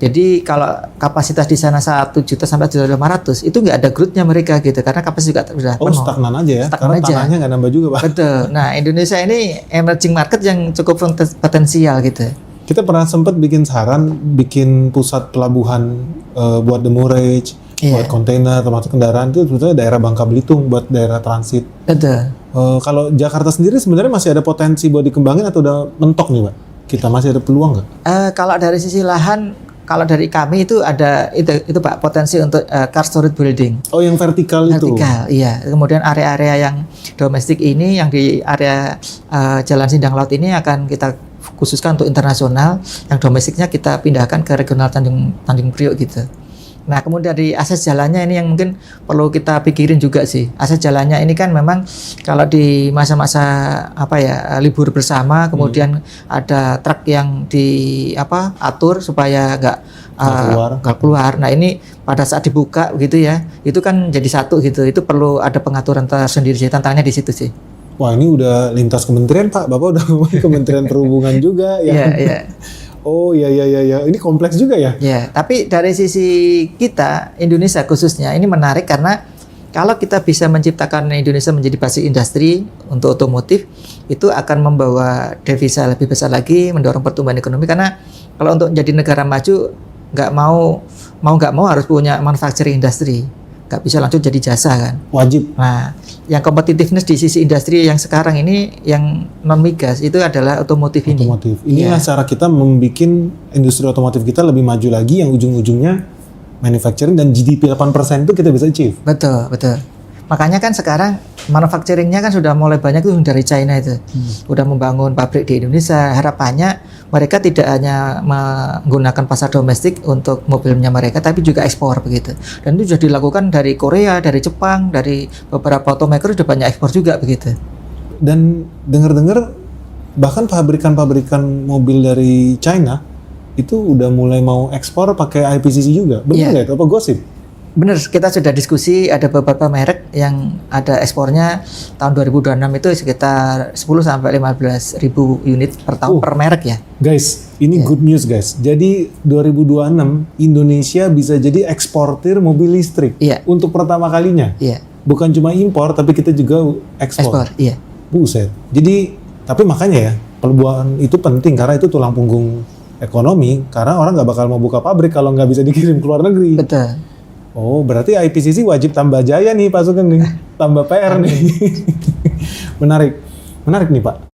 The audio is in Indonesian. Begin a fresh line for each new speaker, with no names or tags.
Jadi kalau kapasitas di sana 1 juta sampai 1.500.000 itu nggak ada growth-nya mereka gitu, karena kapasitas juga sudah penuh.
Stagnan aja ya,
Stagnan
karena
aja.
tanahnya nggak nambah juga Pak.
Betul. Nah Indonesia ini emerging market yang cukup potensial gitu.
Kita pernah sempat bikin saran, bikin pusat pelabuhan buat demurrage, buat kontainer, termasuk kendaraan itu sebetulnya daerah Bangka Belitung buat daerah transit.
Betul.
Kalau Jakarta sendiri sebenarnya masih ada potensi buat dikembangin atau udah mentok nih Pak? Kita masih ada peluang nggak?
Kalau dari sisi lahan, kalau dari kami itu ada itu Pak, potensi untuk car storage building.
Oh yang vertikal itu?
Vertikal, iya. Kemudian area-area yang domestik ini, yang di area Jalan Sindang Laut ini akan kita khususkan untuk internasional, yang domestiknya kita pindahkan ke regional Tanjung Priok gitu. Nah kemudian dari akses jalannya ini yang mungkin perlu kita pikirin juga sih. Akses jalannya ini kan memang kalau di masa-masa libur bersama, kemudian ada truk yang atur supaya nggak keluar. Nah ini pada saat dibuka gitu ya, itu kan jadi satu gitu. Itu perlu ada pengaturan tersendiri sih, tantangannya di situ sih.
Wah ini udah lintas kementerian Pak, Bapak udah ngomongin Kementerian Perhubungan juga ya.
Iya.
Oh iya, ini kompleks juga ya?
Ya, tapi dari sisi kita, Indonesia khususnya, ini menarik karena kalau kita bisa menciptakan Indonesia menjadi basic industri untuk otomotif, itu akan membawa devisa lebih besar lagi, mendorong pertumbuhan ekonomi. Karena kalau untuk menjadi negara maju, nggak mau harus punya manufacturing industry. Nggak bisa langsung jadi jasa kan.
Wajib.
Nah, yang competitiveness di sisi industri yang sekarang ini, yang non migas itu adalah otomotif ini.
Inilah cara kita membuat industri otomotif kita lebih maju lagi, yang ujung-ujungnya manufacturing dan GDP 8% itu kita bisa achieve.
Betul. Makanya kan sekarang manufacturingnya kan sudah mulai banyak tuh dari China itu. Udah membangun pabrik di Indonesia. Harapannya mereka tidak hanya menggunakan pasar domestik untuk mobilnya mereka, tapi juga ekspor begitu. Dan itu sudah dilakukan dari Korea, dari Jepang, dari beberapa automaker sudah banyak ekspor juga begitu.
Dan dengar-dengar bahkan pabrikan-pabrikan mobil dari China itu udah mulai mau ekspor pakai IPCC juga. Benar nggak itu? Apa gosip?
Benar, kita sudah diskusi, ada beberapa merek yang ada ekspornya tahun 2026 itu sekitar 10 sampai 15 ribu unit per tahun per merek ya.
Guys, ini good news guys. Jadi 2026 Indonesia bisa jadi eksportir mobil listrik untuk pertama kalinya. Bukan cuma impor, tapi kita juga ekspor. Buset. Jadi, tapi makanya ya, pelabuhan itu penting karena itu tulang punggung ekonomi. Karena orang nggak bakal mau buka pabrik kalau nggak bisa dikirim ke luar negeri.
Betul.
Oh, berarti IPCC wajib tambah jaya nih Pak Sugeng nih, tambah PR nih. Menarik nih Pak.